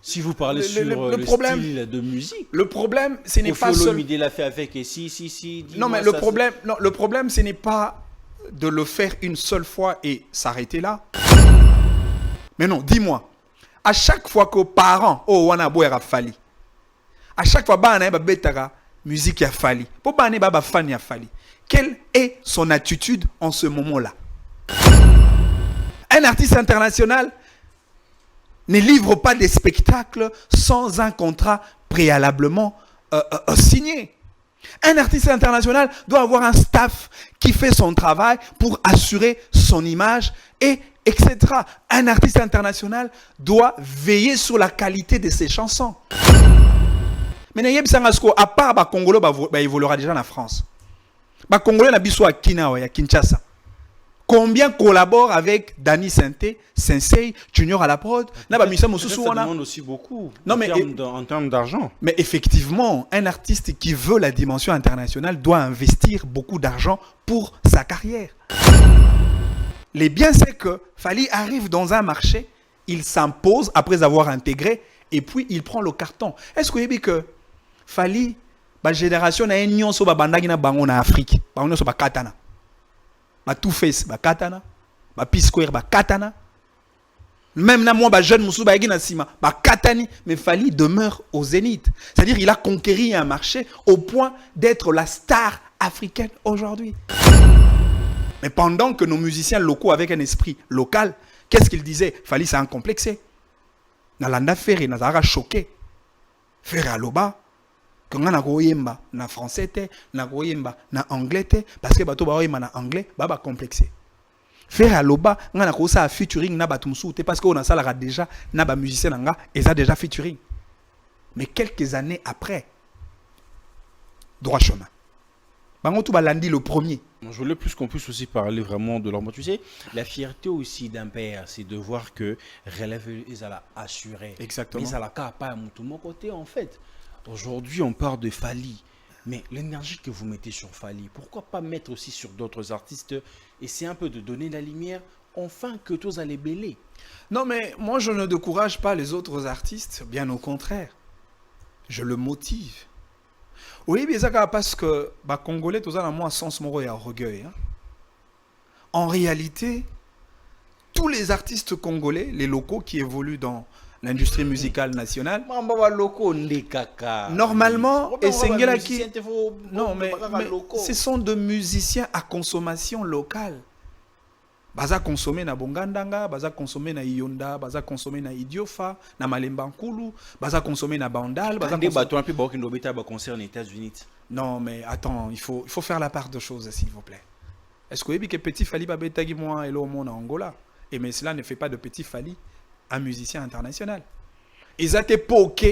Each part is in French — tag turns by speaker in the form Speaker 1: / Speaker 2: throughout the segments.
Speaker 1: Si vous parlez sur le
Speaker 2: problème,
Speaker 1: style de musique.
Speaker 2: Le problème, ce n'est pas
Speaker 1: seulement... Olomide l'a fait avec et si.
Speaker 2: Non, mais le problème, ce n'est pas de le faire une seule fois et s'arrêter là. Mais non, dis-moi. À chaque fois que parents, oh, wana boera fali. À chaque fois, bana ba betara musique ya fali. Pour bana ba fan ya fali. Quelle est son attitude en ce moment-là? Un artiste international ne livre pas des spectacles sans un contrat préalablement signé. Un artiste international doit avoir un staff qui fait son travail pour assurer son image, etc. Un artiste international doit veiller sur la qualité de ses chansons. Mais à part les Congolais, il évoluera déjà en France. Les Congolais sont à Kinshasa. Combien collaborent avec Danny Sente, Sensei, Junior à la prod?
Speaker 1: Ça demande aussi beaucoup en termes d'argent.
Speaker 2: Mais effectivement, un artiste qui veut la dimension internationale doit investir beaucoup d'argent pour sa carrière. Le bien, c'est que Fally arrive dans un marché, il s'impose après avoir intégré, et puis il prend le carton. Est-ce que vous savez que Fally, la génération n'a une sur en Afrique, sur Katana. Ba Two Face ba katana, ba P-Square ba katana. Même na moi ba jeune musu ba egina sima ba katani, mais Fally demeure au zénith. C'est-à-dire il a conquéri un marché au point d'être la star africaine aujourd'hui. Mais pendant que nos musiciens locaux avec un esprit local, qu'est-ce qu'ils disaient? Fally c'est un complexé. Nalanda Ferry nazara choqué. Ferry aloba na koyemba na français te na koyemba na anglais te parce que bato ba oyemba na anglais ba complexé. Faire aloba nga na ko sa featuring na bato musu te parce que on a ça déjà na ba musicien nga et ça déjà featuring. Mais quelques années après, droit chemin. Bango tout balandi le premier.
Speaker 1: Je voulais plus qu'on puisse aussi parler vraiment de leur mot. Tu sais, la fierté aussi d'un père, c'est de voir que relève ils allaient assurer.
Speaker 2: Exactement.
Speaker 1: Mais ça la pas à mon côté en fait. Aujourd'hui, on parle de Fally, mais l'énergie que vous mettez sur Fally, pourquoi pas mettre aussi sur d'autres artistes? Et c'est un peu de donner la lumière, enfin que tous allez bêler.
Speaker 2: Non, mais moi, je ne décourage pas les autres artistes, bien au contraire. Je le motive. Oui, mais ça parce que les Congolais, tous à moi, sens moro et orgueil. En réalité, tous les artistes congolais, les locaux qui évoluent dans l'industrie musicale nationale. Normalement, et non, mais ce sont de musiciens à consommation locale. Baza consommer na Bongandanga, baza consommer na Iyonda, baza consommer na Idiofa, na Malemba Nkulu, baza consommer na Bandal, baza
Speaker 1: concert aux États-Unis.
Speaker 2: Non, mais attends, il faut faire la part de choses, s'il vous plaît. Est-ce que vous savez que petit Fally babetagi moi et l'homme en Angola? Et mais cela ne fait pas de petit Fally un musicien international. Ils étaient pas OK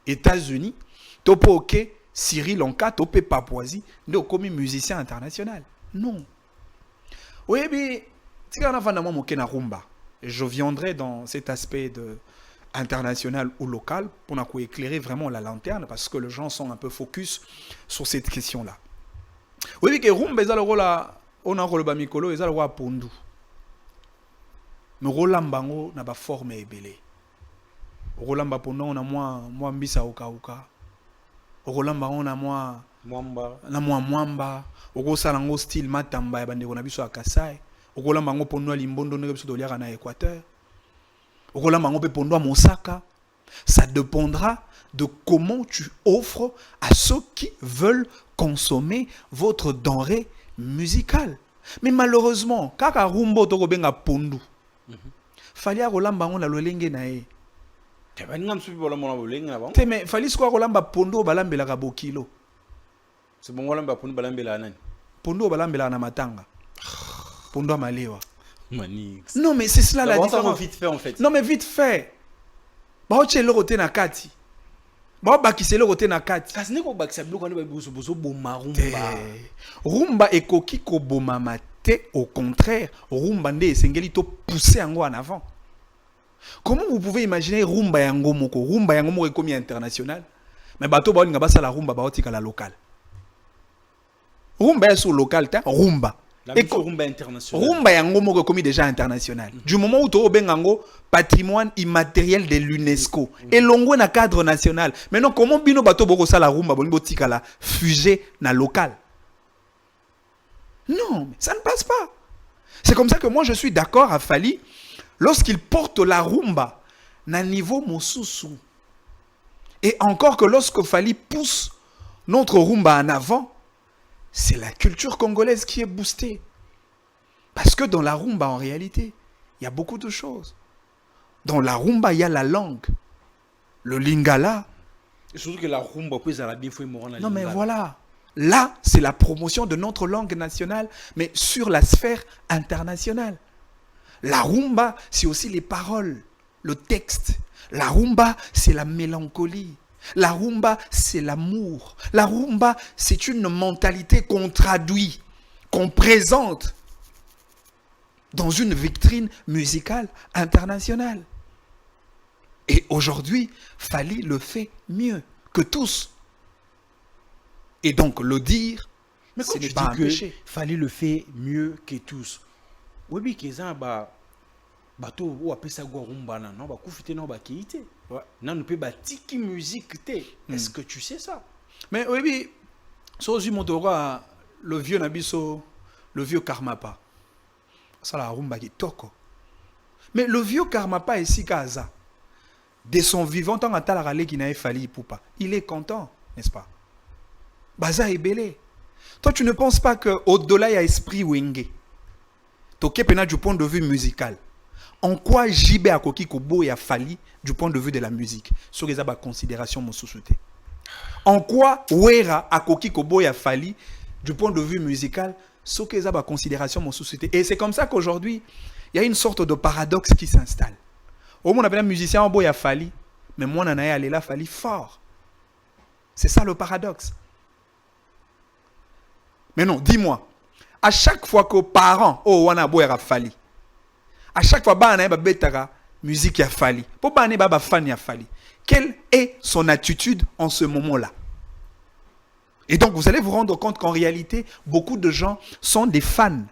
Speaker 2: États-Unis, to pas OK Sri Lanka, to pas Papouasie, de comme musicien international. Non. Oui, mais je viendrai dans cet aspect de international ou local pour éclairer vraiment la lanterne parce que les gens sont un peu focus sur cette question-là. Oui, mais que rumba est le rôle on a rôle bamikolo est le rôle pondu. Mais Rolambango n'a pas formé belé. Rolamba pondu on a moi mbisa oka. Rolambango on a moi mwamba. Oko salango style matamba ya bande on a biso akasai. Rolambango pondu limbondo ne biso doliaka na Équateur. Rolambango pe pondu Mosaka. Ça dépendra de comment tu offres à ceux qui veulent consommer votre denrée musicale. Mais malheureusement, kaka rumbo to benga pondu. Fallait rolamba on la lolenge na e. Mais fallait quoi rolamba pondo balambela ka bokilo.
Speaker 1: C'est bon rolamba pondo balambela nani?
Speaker 2: Pondo balambela na matanga. Pondo malewa.
Speaker 1: Manix.
Speaker 2: Non mais c'est cela la différence.
Speaker 1: Vite fait en fait.
Speaker 2: Non mais vite fait. Ba oche le roté na kati. Ba bakise le roté na kati.
Speaker 1: Kasne ko bakisa biloko ne ba bozo boma rumba.
Speaker 2: Rumba ekoki ko boma mate, au contraire, rumba nde esengeli to pousser yango en avant. Comment vous pouvez imaginer rumba yango moko? Rumba yango moko ekomi international. Mais bato ba linga basa la rumba ba otika la locale. Rumba est sur local ta rumba.
Speaker 1: La musique rumba internationale.
Speaker 2: Rumba yango moko komi déjà international. Du moment où to bengango patrimoine immatériel de l'UNESCO et longo na cadre national. Maintenant comment bino bato boko sala rumba boni botika la fusée na local. Non, ça ne passe pas. C'est comme ça que moi je suis d'accord à Fally lorsqu'il porte la rumba na niveau mosusu. Et encore que lorsque Fally pousse notre rumba en avant, c'est la culture congolaise qui est boostée. Parce que dans la rumba, en réalité, il y a beaucoup de choses. Dans la rumba, il y a la langue. Le lingala.
Speaker 1: Et surtout que la rumba, puis ça la bien fait mourir.
Speaker 2: Non, mais voilà. Là, c'est la promotion de notre langue nationale, mais sur la sphère internationale. La rumba, c'est aussi les paroles, le texte. La rumba, c'est la mélancolie. La rumba, c'est l'amour. La rumba, c'est une mentalité qu'on traduit, qu'on présente dans une vitrine musicale internationale. Et aujourd'hui, Fally le fait mieux que tous. Et donc, le dire,
Speaker 1: mais
Speaker 2: ce
Speaker 1: quand
Speaker 2: n'est
Speaker 1: tu
Speaker 2: pas un
Speaker 1: dis que
Speaker 2: péché.
Speaker 1: Fally le fait mieux que tous. Oui, mais ça, bato ou appelle ça rumba non ba kufite non ba kiite non peut ba tiki musique te. Est-ce que tu sais ça?
Speaker 2: Mais oui so ji motora le vieux nabiso le vieux Karmapa ça la rumba qui toko. Mais le vieux Karmapa ici kaza de son vivant tant atala rale qui n'a Fally Ipupa il est content, n'est-ce pas? Baza est belé. Toi tu ne penses pas que au-delà il y a esprit wenge toke pena du point de vue musical. En quoi JB a koki kobo et a Fally du point de vue de la musique sur les considération mon sous-souté. En quoi Wera a koki kobo et a Fally du point de vue musical sur les considération mon sous-souté. Et c'est comme ça qu'aujourd'hui il y a une sorte de paradoxe qui s'installe. Au moins on appelle un musicien en boy a Fally, mais moi on a allé là Fally fort. C'est ça le paradoxe. Mais non, dis-moi, à chaque fois que parents oh on a boy a Fally, à chaque fois bana ba betara musique ya Fally pour bana ba fan ya Fally, quelle est son attitude en ce moment-là? Et donc vous allez vous rendre compte qu'en réalité beaucoup de gens sont des fans,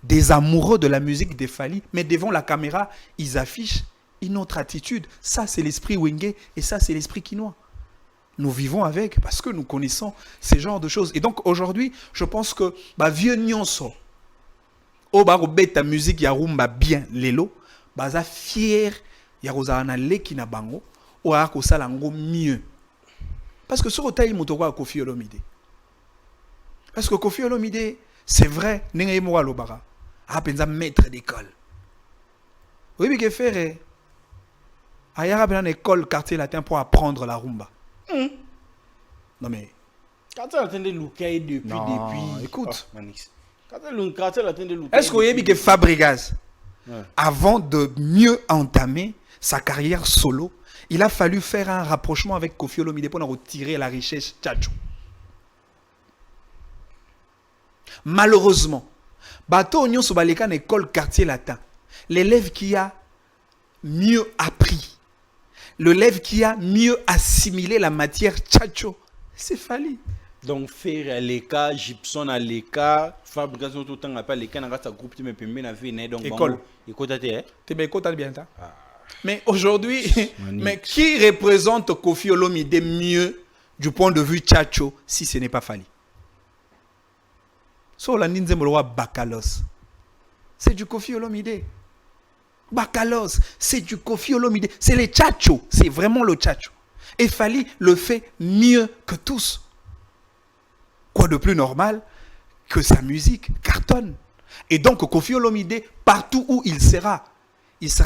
Speaker 2: des amoureux de la musique de Fally, mais devant la caméra ils affichent une autre attitude. Ça c'est l'esprit wenge et ça c'est l'esprit kinois. Nous vivons avec parce que nous connaissons ces genres de choses. Et donc aujourd'hui je pense que vieux nyonso o ba ko beta musique ya rumba bien lelo baza fier ya kozana leki na bango o a ko sala ngo mieux parce que sur otayi moto kwa Koffi Olomide parce que Koffi Olomide c'est vrai ndenge mo alobaka a penza maître d'école oui mais que faire ayara bien école quartier latin pour apprendre la rumba. Non mais
Speaker 1: quand tu attendais Lukai depuis
Speaker 2: écoute
Speaker 1: est-ce
Speaker 2: que vous que Fabregas, avant de mieux entamer sa carrière solo, il a fallu faire un rapprochement avec Koffi Olomide pour retirer la richesse tchatcho. Malheureusement, bateau Union Sobaleka une école quartier latin. L'élève qui a mieux appris, l'élève qui a mieux assimilé la matière tchatcho, c'est Fally.
Speaker 1: Donc faire les cas Gibson à l'écart fabrication tout le temps appelle les cas dans sa groupe mais puis na vie donc
Speaker 2: école
Speaker 1: écoute t'es
Speaker 2: écoute bien ça. Mais aujourd'hui mais qui représente Koffi Olomide mieux du point de vue tchatcho si ce n'est pas Fally? So la ninze molowa Bakalos c'est du Koffi Olomide. Bakalos c'est du Koffi Olomide, c'est les tchatcho, c'est vraiment le tchatcho. Et Fally le fait mieux que tous. Quoi de plus normal que sa musique cartonne. Et donc Koffi Olomide, partout où il sera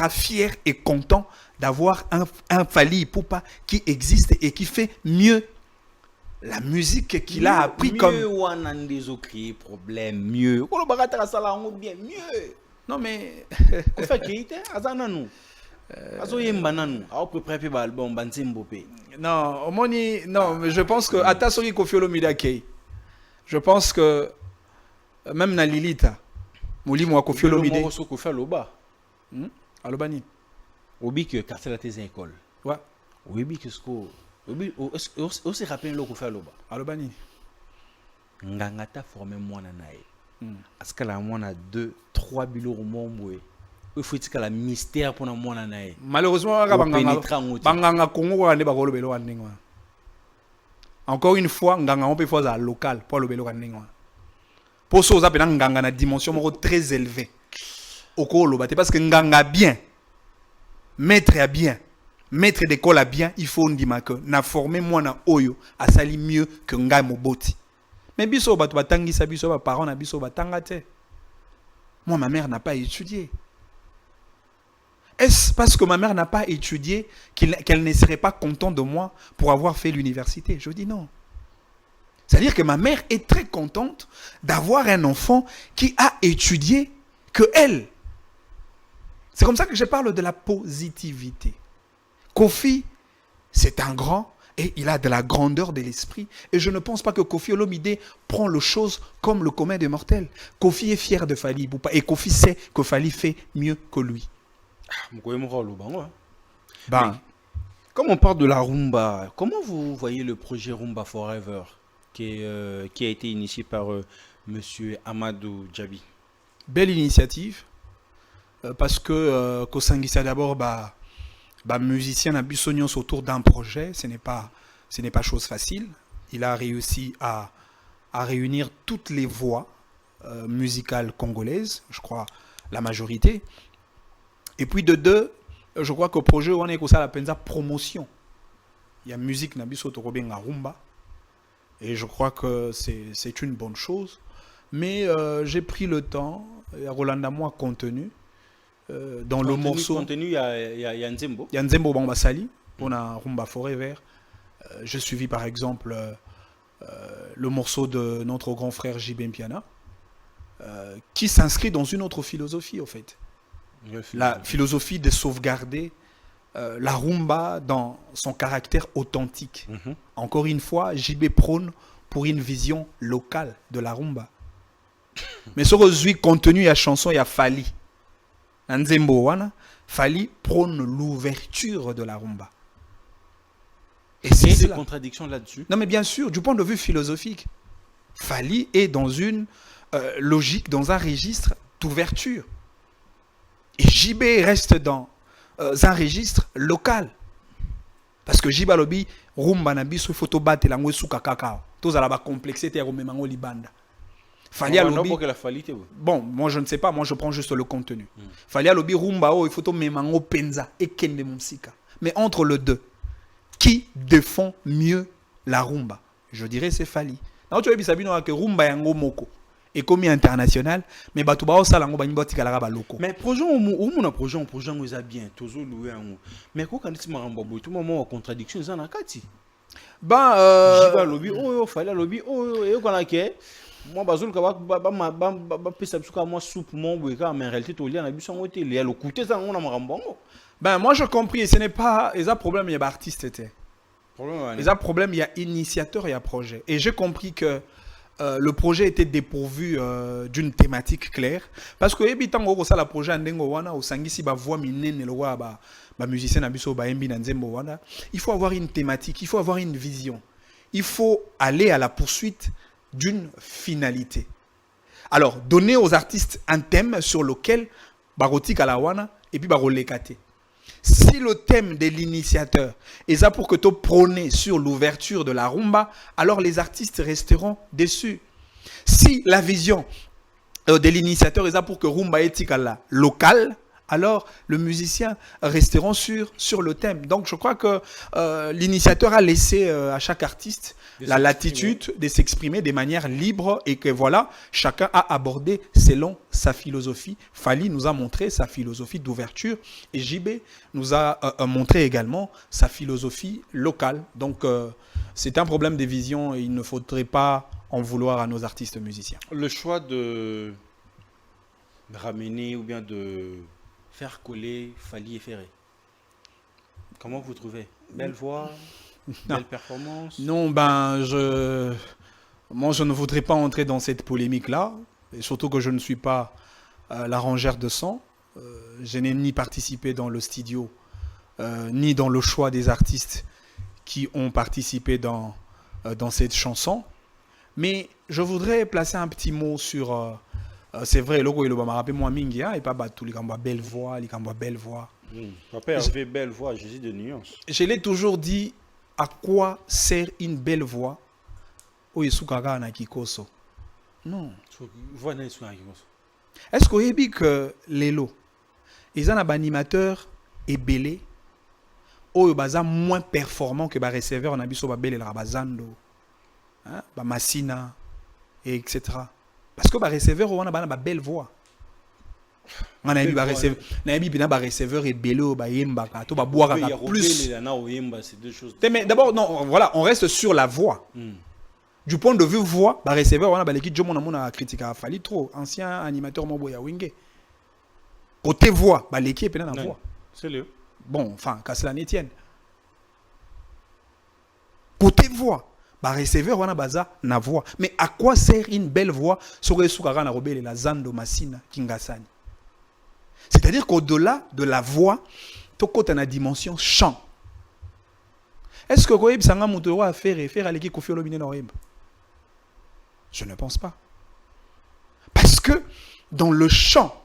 Speaker 2: fier et content d'avoir un Fally Ipupa qui existe et qui fait mieux la musique qu'il a appris comme...
Speaker 1: Mieux ou on a des autres problèmes, mieux.
Speaker 2: Non mais... Non, non, je pense que... Attention, Koffi Olomide akei. Je pense que même na Lilita, Mouli moi Koffi Olomide.
Speaker 1: Koffi Aloba.
Speaker 2: Alobani.
Speaker 1: Obi que quartier la tes école.
Speaker 2: Ouais.
Speaker 1: Obi que ce que obi on se rappelle le Koffi Aloba.
Speaker 2: Alobani.
Speaker 1: Ngangata formé moi na nae. Parce que la moine a 2, 3 billes au monde. Il faut que la mystère pour la moine nae.
Speaker 2: Malheureusement, banganga Congo wane ba kolobelo waningwa. Encore une fois, nganga on peut faire ça local pour lobelo waningwa. Pour ça, on a une dimension très élevée. Au Koloba, parce que nganga bien, maître à bien, maître d'école à bien, il faut dire que na formé moi na oyo a sali mieux que ngai moboti. Mais biso ba batangi sa biso ba parents na biso batanga te. Moi ma mère n'a pas étudié. Est-ce parce que ma mère n'a pas étudié qu'elle ne serait pas contente de moi pour avoir fait l'université? Je dis non. C'est-à-dire que ma mère est très contente d'avoir un enfant qui a étudié que elle. C'est comme ça que je parle de la positivité. Kofi, c'est un grand et il a de la grandeur de l'esprit. Et je ne pense pas que Kofi Olomide prend les choses comme le commun des mortels. Kofi est fier de Fally Ipupa et Kofi sait que Fally fait mieux que lui.
Speaker 1: Ben, comme on parle de la rumba, comment vous voyez le projet Rumba Forever qui a été initié par Monsieur Amadou Djabi?
Speaker 2: Belle initiative, parce que Kosangisa d'abord, musicien a bisognos autour d'un projet, ce n'est pas chose facile. Il a réussi à réunir toutes les voix musicales congolaises, je crois la majorité. Et puis de deux, je crois qu'au projet, on est comme ça la peine promotion. Il y a musique nabiso torobeng rumba. Et je crois que c'est une bonne chose. Mais j'ai pris le temps, Rolanda moi contenu, dans le morceau.
Speaker 1: Contenu, il y a Nzembo.
Speaker 2: Il y a Nzembo Bambasali, on a Rumba Forever. J'ai suivi par exemple le morceau de notre grand frère JB Mpiana, qui s'inscrit dans une autre philosophie en fait. La philosophie de sauvegarder la rumba dans son caractère authentique. Encore une fois, JB prône pour une vision locale de la rumba. Mais ce que contenu, il y a chanson, il y a Fally. Nzembo wana, Fally prône l'ouverture de la rumba.
Speaker 1: Et c'est des contradictions là-dessus.
Speaker 2: Non mais bien sûr, du point de vue philosophique, Fally est dans une logique, dans un registre d'ouverture. Et JB reste dans un registre local. Parce que JB Lobi, rumba na biso photo bate la ngwe suka kakao. Tous à la complexité ya romemango libanda. Fally Lobi. Bon, moi je ne sais pas, moi je prends juste le contenu. Fally Lobi rumba o il faut memango penza et kende musika. Mais entre les deux, qui défend mieux la rumba? Je dirais c'est Fally. Na tu as vu sabino que rumba yango moko. Et comme international, mais batouba ça lango bani boti kala ba loko.
Speaker 1: Mais projet on a projet on est bien, tozo loué en. Mais quoi quand tu m'arramba tout moment en contradiction ça na kati. Jiba lobby Fally lobby et on a que moi bazul ka ba pesa bisuka moi soupe mon boeka mais en réalité to lien na biso ngote il y a le côté ça on a maramba.
Speaker 2: Ben moi je compris, ce n'est pas les problème il y a artiste était. Les problème il y a initiateur et il y a projet. Et j'ai compris que le projet était dépourvu d'une thématique claire parce que ebitan go ça la projet ndengo wana osangisi ba voix minene le wa ba musicien abiso ba embi na nzembo wana, il faut avoir une thématique, il faut avoir une vision. Il faut aller à la poursuite d'une finalité. Alors, donner aux artistes un thème sur lequel barotik à la wana et puis barolekate. Si le thème de l'initiateur est ça pour que tu prônes sur l'ouverture de la rumba, alors les artistes resteront déçus. Si la vision de l'initiateur est ça pour que rumba est local, alors le musicien resteront sur le thème. Donc je crois que l'initiateur a laissé à chaque artiste la latitude de s'exprimer de manière libre et que voilà, chacun a abordé selon sa philosophie. Fally nous a montré sa philosophie d'ouverture et JB nous a montré également sa philosophie locale. Donc c'est un problème de vision et il ne faudrait pas en vouloir à nos artistes musiciens.
Speaker 1: Le choix de ramener ou bien de faire coller Fally et Ferré. Comment vous trouvez? Belle voix, belle performance?
Speaker 2: Non, moi je ne voudrais pas entrer dans cette polémique-là, et surtout que je ne suis pas la rangère de sang. Je n'ai ni participé dans le studio, ni dans le choix des artistes qui ont participé dans cette chanson. Mais je voudrais placer un petit mot sur C'est vrai, logo il m'a rappelé moi mingi, et pas tout les belle voix, belle voix.
Speaker 1: Papa avait belle voix, Jésus de nuance.
Speaker 2: Je l'ai toujours dit, à quoi sert une belle voix au Yesukara na Kikoso? Non. Est-ce qu'on a dit que les lots, ils ont un animateur et belé, ou ils moins performant que les receveurs, on a vu sur Babel et la Rabazando, Massina, etc. Parce que les receveurs, on a une belle voix. On a vu des receveurs et belé, on va boire plus. Mais d'abord, non, voilà, on reste sur la voix. Du point de vue voix, les receveurs, on a l'équipe de critique à Fali trop, ancien animateur Moboya Wingé. Côté voix, l'équipe est dans la voix.
Speaker 1: C'est le.
Speaker 2: Bon, enfin, qu'à cela n'étienne. Côté voix, receveur, on a baza na voix. Mais à quoi sert une belle voix sur les soukara na robel et la zando massina kingasani? C'est-à-dire qu'au-delà de la voix, tu as une dimension chant. Est-ce que Koyeb Sanga Moutoro a fait référence à l'équipe Kofi Olomide Norimb? Je ne pense pas. Parce que dans le chant,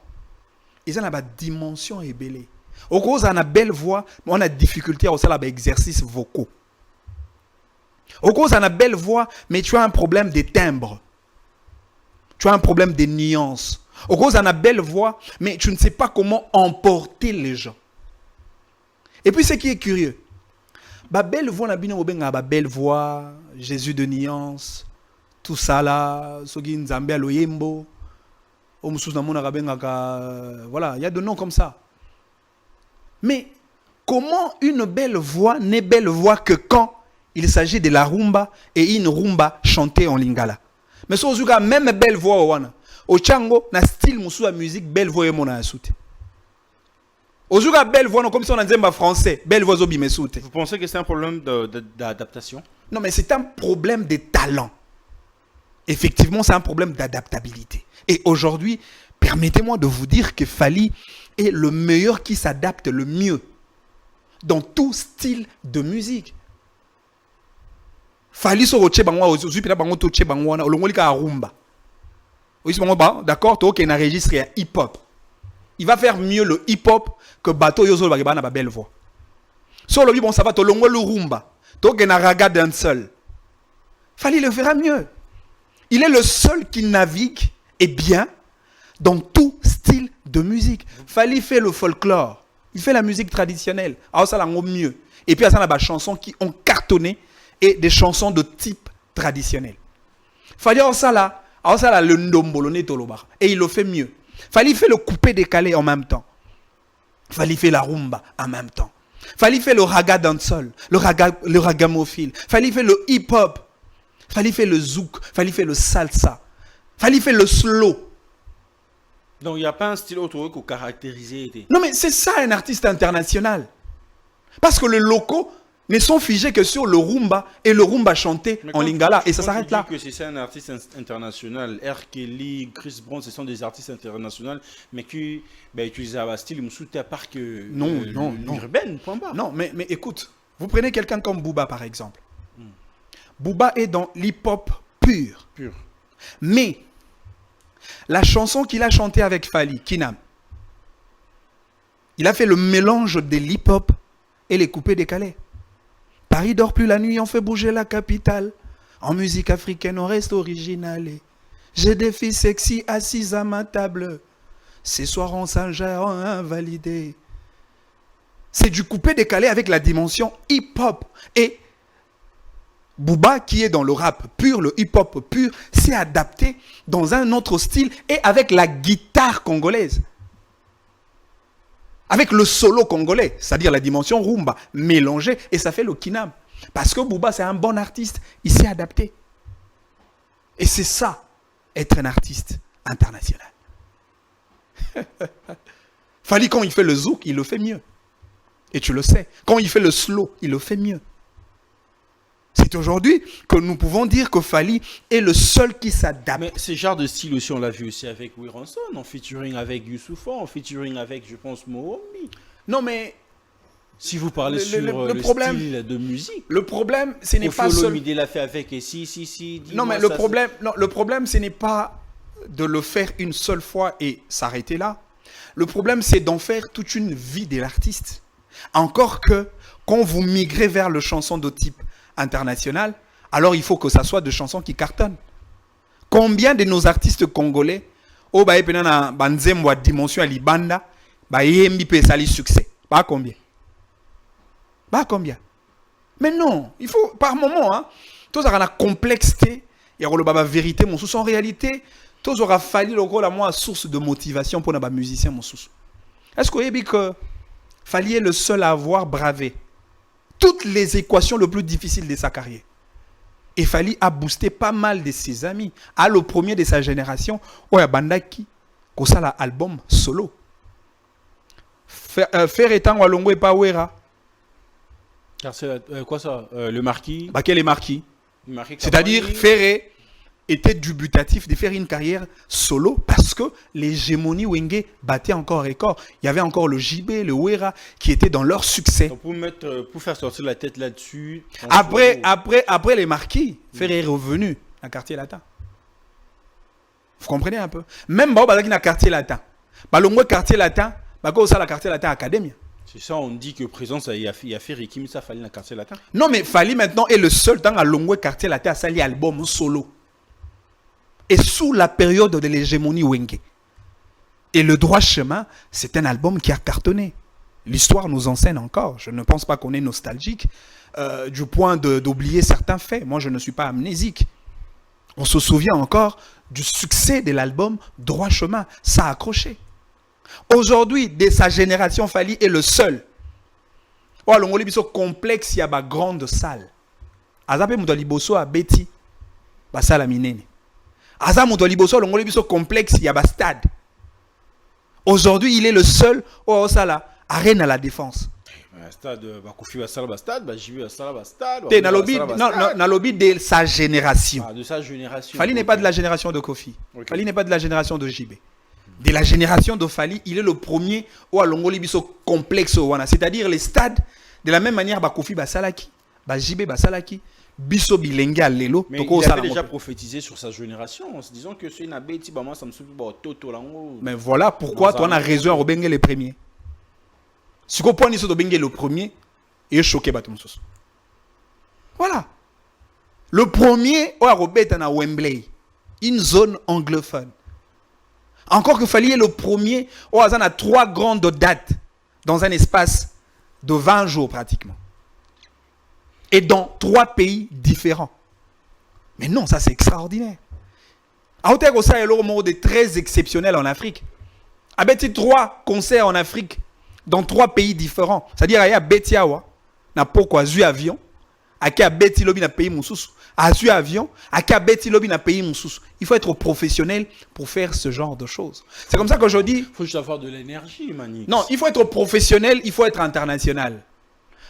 Speaker 2: ils ont la dimension ébélée. Au gros, on a une belle voix, mais on a des difficultés à faire l'exercice vocaux. Au gros, on a une belle voix, mais tu as un problème de timbre. Tu as un problème de nuances. Au gros, on a une belle voix, mais tu ne sais pas comment emporter les gens. Et puis, ce qui est curieux, belle voix, belle voix, Jésus de nuance, tout ça là, Sogi Nzambe Aloyembo, voilà, il y a des noms comme ça. Mais comment une belle voix n'est belle voix que quand il s'agit de la rumba et une rumba chantée en lingala? Mais si on a même belle voix au Tchango, na style de musique, belle voix est mon assoute. Aujourd'hui, belle voix, comme si on a dit français, belle voix au bimesoute.
Speaker 1: Vous pensez que c'est un problème d'adaptation?
Speaker 2: Non, mais c'est un problème de talent. Effectivement, c'est un problème d'adaptabilité. Et aujourd'hui, permettez-moi de vous dire que Fally est le meilleur qui s'adapte le mieux dans tout style de musique. Fally sur le bangwa aujourd'hui, puis là bango to bangwa na olongoli ka rumba. Oui, d'accord, to na registre hip-hop. Il va faire mieux le hip-hop que Bato Yozo Bageba na belle voix. Sur le bon ça va to longo le rumba. To na raga d'un seul. Fally le fera mieux. Il est le seul qui navigue et bien dans tout style de musique. Fally fait le folklore. Il fait la musique traditionnelle. Alors ça l'a mieux. Et puis il y a des chansons qui ont cartonné et des chansons de type traditionnel. Fally ça là le ndombolo netoloba et il le fait mieux. Fally fait le coupé décalé en même temps. Fally fait la rumba en même temps. Fally fait le raga dancehall, le ragamuffin. Fally fait le hip-hop. Fally fait le zouk, Fally fait le salsa, Fally fait le slow.
Speaker 1: Donc il n'y a pas un style autre qu'on caractérise.
Speaker 2: Non mais c'est ça un artiste international. Parce que les locaux ne sont figés que sur le rumba et le rumba chanté en lingala et ça s'arrête là.
Speaker 1: Que c'est un artiste international. R. Kelly, Chris Brown, ce sont des artistes internationaux, mais qui utilisent un style à part que
Speaker 2: non.
Speaker 1: urbaine, point barre.
Speaker 2: Non, mais écoute, vous prenez quelqu'un comme Booba par exemple. Booba est dans l'hip-hop pur. Mais la chanson qu'il a chantée avec Fally, Kinam, il a fait le mélange de l'hip-hop et les coupés décalés. Paris dort plus la nuit, on fait bouger la capitale. En musique africaine, on reste original. J'ai des filles sexy assises à ma table. Ces soirs, on s'ingère invalidé. C'est du coupé décalé avec la dimension hip-hop. Et Booba, qui est dans le rap pur, le hip-hop pur, s'est adapté dans un autre style et avec la guitare congolaise. Avec le solo congolais, c'est-à-dire la dimension rumba mélangée, et ça fait le kinam. Parce que Booba, c'est un bon artiste, il s'est adapté. Et c'est ça, être un artiste international. Fally, quand il fait le zouk, il le fait mieux. Et tu le sais. Quand il fait le slow, il le fait mieux. C'est aujourd'hui que nous pouvons dire que Fally est le seul qui s'adapte.
Speaker 1: Mais ce genre de style aussi, on l'a vu aussi avec Wironson, en featuring avec Youssoupha, en featuring avec, je pense, Mohomi.
Speaker 2: Non, mais
Speaker 1: si vous parlez sur le style de musique.
Speaker 2: Le problème, ce n'est pas
Speaker 1: seul. Il l'a fait avec et si.
Speaker 2: Non, mais le problème, ce n'est pas de le faire une seule fois et s'arrêter là. Le problème, c'est d'en faire toute une vie de l'artiste. Encore que, quand vous migrez vers le chanson de type international, alors il faut que ça soit de chansons qui cartonnent. Combien de nos artistes congolais, au baye penana banzembo dimension à libanda, baye mbi sali succès. Pas combien? Pas combien? Mais non, il faut par moment, hein, tous la complexité, il y a la vérité, mon sous en réalité, tous aura fallu la moi source de motivation pour les musiciens, mon sous. Est-ce que vous avez que Fally est le seul à avoir bravé toutes les équations les plus difficiles de sa carrière? Et Fally a boosté pas mal de ses amis. À le premier de sa génération, Oya Bandaki, qui a l'album solo. Faire étant Walongo et Pawera.
Speaker 1: Car c'est quoi ça? Le marquis.
Speaker 2: Bah, quel est marquis? C'est-à-dire, Ferré était dubitatif de faire une carrière solo parce que l'hégémonie Wenge battait encore record. Il y avait encore le JB, le Wera qui étaient dans leur succès.
Speaker 1: Donc pour faire sortir la tête là-dessus.
Speaker 2: Après les marquis, Ferré est revenu dans le quartier latin. Vous comprenez un peu? Même dans le quartier latin. Le quartier latin, c'est le quartier latin académie.
Speaker 1: C'est ça, on dit que présence, il a fait Ricky Missa Fally dans le quartier latin.
Speaker 2: Non, mais Fally maintenant est le seul dans le quartier latin à salir album solo. Et sous la période de l'hégémonie Wenge. Et le droit chemin, c'est un album qui a cartonné. L'histoire nous enseigne encore. Je ne pense pas qu'on est nostalgique du point d'oublier certains faits. Moi, je ne suis pas amnésique. On se souvient encore du succès de l'album Droit chemin. Ça a accroché. Aujourd'hui, de sa génération, Fally est le seul. Oh, l'ongoli biso complexe, il y a une grande salle. Azape muto liboso a Betty, ba salle a minene. Aza muto liboso l'ongoli biso complexe, il y a un stade. Aujourd'hui, il est le seul au sala arène à la défense.
Speaker 1: Stade, Bakofi va salle, stade, Jibi va salle, stade.
Speaker 2: Na lobby de sa génération.
Speaker 1: Ah, de sa génération.
Speaker 2: Fally n'est pas de la génération de Kofi. Okay. Fally n'est pas de la génération de JB. De la génération de Fally, il est le premier au Longoli biso complexe wana, c'est-à-dire les stades de la même manière Bakofi Basalaki, Bajibe Basalaki, biso bilenga lelo.
Speaker 1: Mais il avait déjà prophétisé sur sa génération en se disant que c'est une abeti bah moi ça me souvient toto lango.
Speaker 2: Mais voilà pourquoi toi on a raison à rebenga les premiers. Si qu'on point ici de benga le premier et choqué batumsos. Voilà. Le premier au Robert à Wembley, une zone anglophone. Encore que Fally est le premier, on a 3 grandes dates dans un espace de 20 jours pratiquement. Et dans 3 pays différents. Mais non, ça c'est extraordinaire. Aoutego ça est le mode très exceptionnel en Afrique. Avec 3 concerts en Afrique dans 3 pays différents. C'est-à-dire il y a Betiawa, na poko azu avion, a Beti lobi na pays mususu. Azu avion, à Betty Lobby na pays moussous. Il faut être professionnel pour faire ce genre de choses. C'est comme ça qu'aujourd'hui...
Speaker 1: Il faut juste avoir de l'énergie, Manix.
Speaker 2: Non, il faut être professionnel, il faut être international.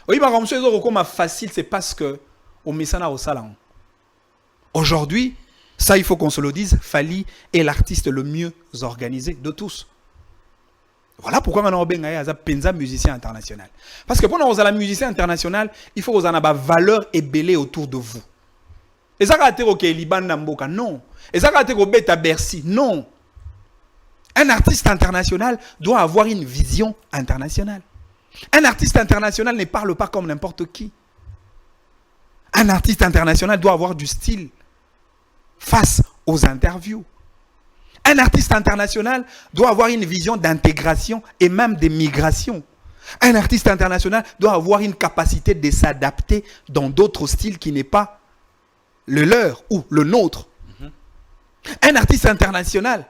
Speaker 2: Oui, mais comme ça, facile, c'est parce que on met ça au salon. Aujourd'hui, ça, il faut qu'on se le dise, Fally est l'artiste le mieux organisé de tous. Voilà pourquoi on a un musicien international. Parce que pour nous, un musicien international, il faut que vous ayez une valeur ébellée autour de vous. Et ça va être Liban Namboka, non. Et ça va être Beta Bercy, non. Un artiste international doit avoir une vision internationale. Un artiste international ne parle pas comme n'importe qui. Un artiste international doit avoir du style face aux interviews. Un artiste international doit avoir une vision d'intégration et même de migration. Un artiste international doit avoir une capacité de s'adapter dans d'autres styles qui n'est pas le leur ou le nôtre. Un artiste international,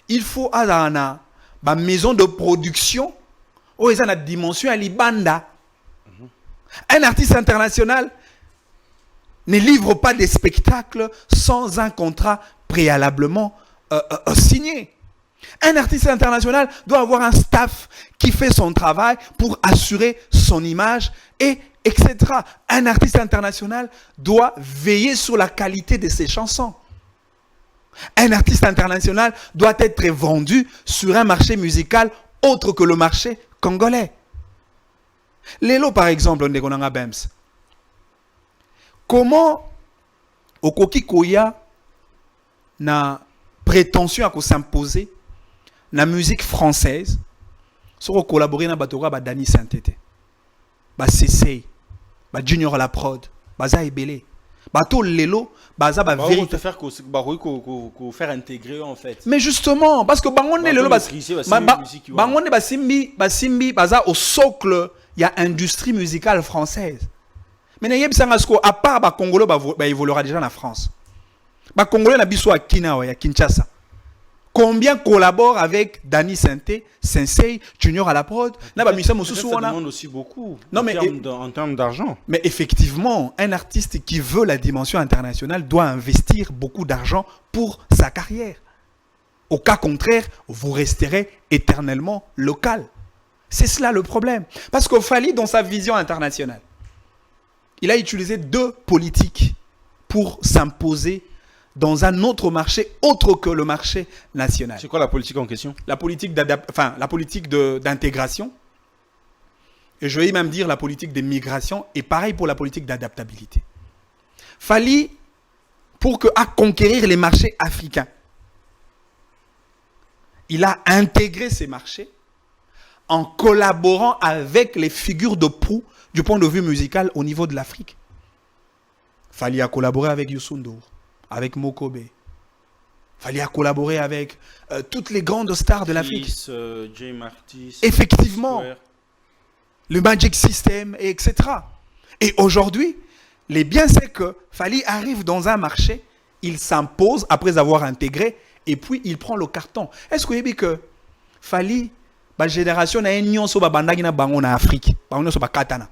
Speaker 2: il faut avoir une maison de production où il y a une dimension à l'Ibanda. Un artiste international ne livre pas des spectacles sans un contrat préalablement signé. Un artiste international doit avoir un staff qui fait son travail pour assurer son image et etc. Un artiste international doit veiller sur la qualité de ses chansons. Un artiste international doit être vendu sur un marché musical autre que le marché congolais. Lelo, par exemple, on est Bems. Comment Okoki Koya na prétention à s'imposer la musique française, si on collabore avec Batora, Dani Saint-Tété, CC, Junior à la prod, Baza Ebele, Bato Lelo, Baza
Speaker 1: vérité. Faire intégrer en fait.
Speaker 2: Mais justement, parce que Bangonne Lelo, Bangonne Basimbi, Baza au socle, il y a industrie musicale française. Mais n'ayez pas à part les Congolais, il évoluera déjà en France. Les Congolais n'ont à Kinawa, à Kinshasa. Combien collaborent avec Dani Sainté, Sensei, Junior à la prod?
Speaker 1: Ça demande aussi beaucoup en termes d'argent.
Speaker 2: Mais effectivement, un artiste qui veut la dimension internationale doit investir beaucoup d'argent pour sa carrière. Au cas contraire, vous resterez éternellement local. C'est cela le problème. Parce qu'au Fally, dans sa vision internationale, il a utilisé deux politiques pour s'imposer dans un autre marché autre que le marché national.
Speaker 1: C'est quoi la politique en question?
Speaker 2: La politique d'intégration. Et je vais même dire la politique de migration. Et pareil pour la politique d'adaptabilité. Fally, pour conquérir les marchés africains, il a intégré ces marchés en collaborant avec les figures de proue du point de vue musical au niveau de l'Afrique. Fally a collaboré avec Youssou N'Dour, avec Mokobe. Fally a collaboré avec toutes les grandes stars de l'Afrique.
Speaker 1: Jay Martis,
Speaker 2: effectivement. Le Magic System, etc. Et aujourd'hui, les biens c'est que Fally arrive dans un marché, il s'impose après avoir intégré, et puis il prend le carton. Est-ce que vous savez que Fally, la génération n'a une sur la bango na Afrique, bango sur la katana,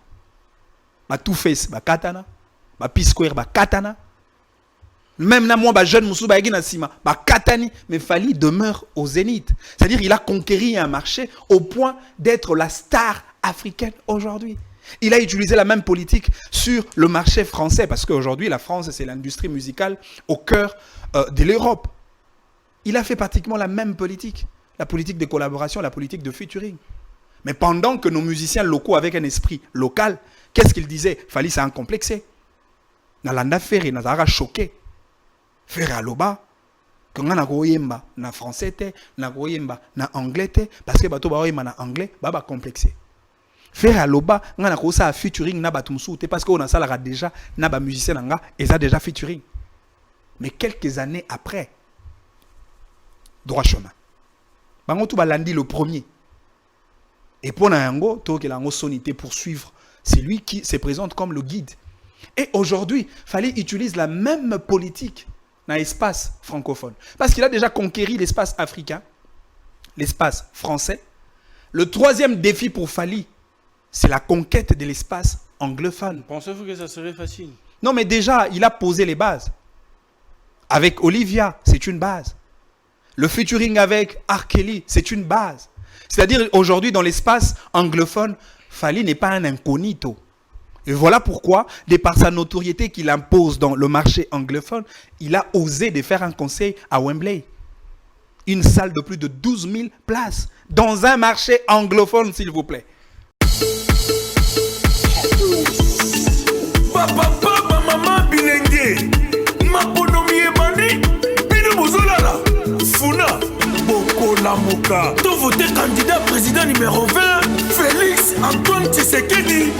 Speaker 2: la Two Face, la katana, la P-Square, la katana. Même na moi, ba jeune Moussou, ba na sima, ba katani, mais Fally demeure au zénith. C'est-à-dire il a conquéri un marché au point d'être la star africaine aujourd'hui. Il a utilisé la même politique sur le marché français parce qu'aujourd'hui la France c'est l'industrie musicale au cœur de l'Europe. Il a fait pratiquement la même politique, la politique de collaboration, la politique de featuring. Mais pendant que nos musiciens locaux avec un esprit local, qu'est-ce qu'ils disaient? Fally c'est un complexé. Nalanda Ferry, Nazara choqué. Ferry aloba. Quand on a goyemba na français te, na goyemba na anglais te, parce que bato ba goyemba na anglais, ba complexé. Faire à l'oba, on a commencé à featuring na batumsu parce qu'on a ça déjà na ba musicien nga et ça déjà featuring. Mais quelques années après, droit chemin. Bango tout balandi le premier. Et pour Nango, to que lango sonité pour suivre, c'est lui qui se présente comme le guide. Et aujourd'hui, Fally utilise la même politique dans l'espace francophone parce qu'il a déjà conquéri l'espace africain, l'espace français. Le troisième défi pour Fally, c'est la conquête de l'espace anglophone.
Speaker 1: Pensez-vous que ça serait facile?
Speaker 2: Non, mais déjà, il a posé les bases. Avec Olivia, c'est une base. Le featuring avec R. Kelly, c'est une base. C'est-à-dire, aujourd'hui, dans l'espace anglophone, Fally n'est pas un incognito. Et voilà pourquoi, de par sa notoriété qu'il impose dans le marché anglophone, il a osé de faire un concert à Wembley. Une salle de plus de 12 000 places. Dans un marché anglophone, s'il vous plaît.
Speaker 3: Papa, maman, bilenge. Ma bonhommie est bandit. Bino Bozolala. Funa. Boko Lamuka. Tout voté candidat président numéro 20. Félix Antoine Tshisekedi.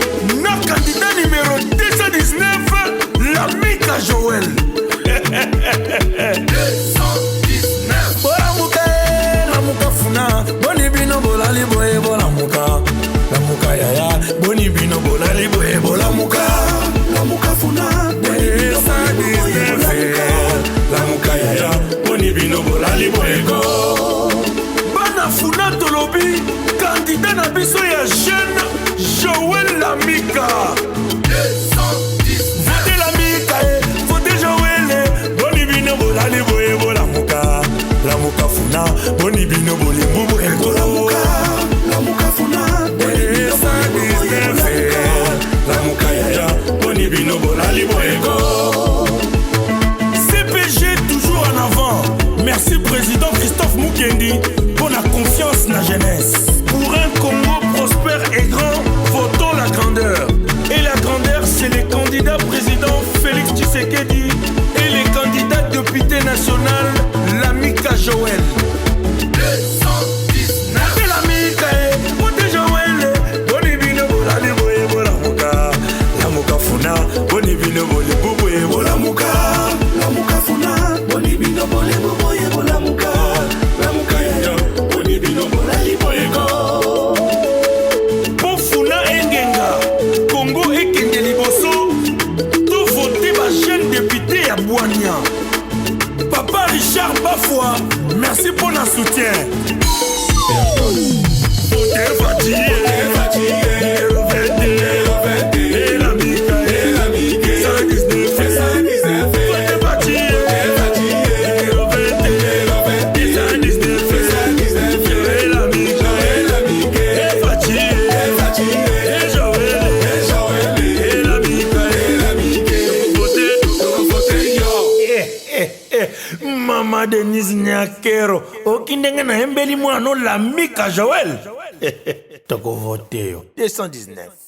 Speaker 3: Na candidat numéro 219. Lamika Joël. 219. Bolamuka, Lamuka Funa. Boni bino bolali boye bolamuka. Lamuka yaya. Boni bino bolali boye bolamuka. Lamuka Funa. Lamuka yaya. Boni bino bolali boye go. Bana Funa Tolobi. Candidat na biso ya jeune Joël Lamika. 210. Votez Lamika, votez Joël. Boni bino bolali boye bolamuka. Lamuka Funa. Boni bino boli bubu ego. Lamuka Funa. 219. Lamuka yaya. Boni bino bolali boye go. CPG toujours en avant. Merci président Christophe Mukendi pour la confiance dans la jeunesse. Pour un Congo prospère et grand, votons la grandeur. Et la grandeur, c'est les candidats président Félix Tshisekedi et les candidats députés nationaux Lamika Bois, merci pour le soutien. Votez fatigué, numéro 22, et la Mika, 119, votez fatigué, numéro 22, 119, et la Mika, et fatigué, et Joël, et la Mika, votez yo. Mama Denise Nyakero, okindenge na embeli mwana la Mika Joël. Toko vote yo 219.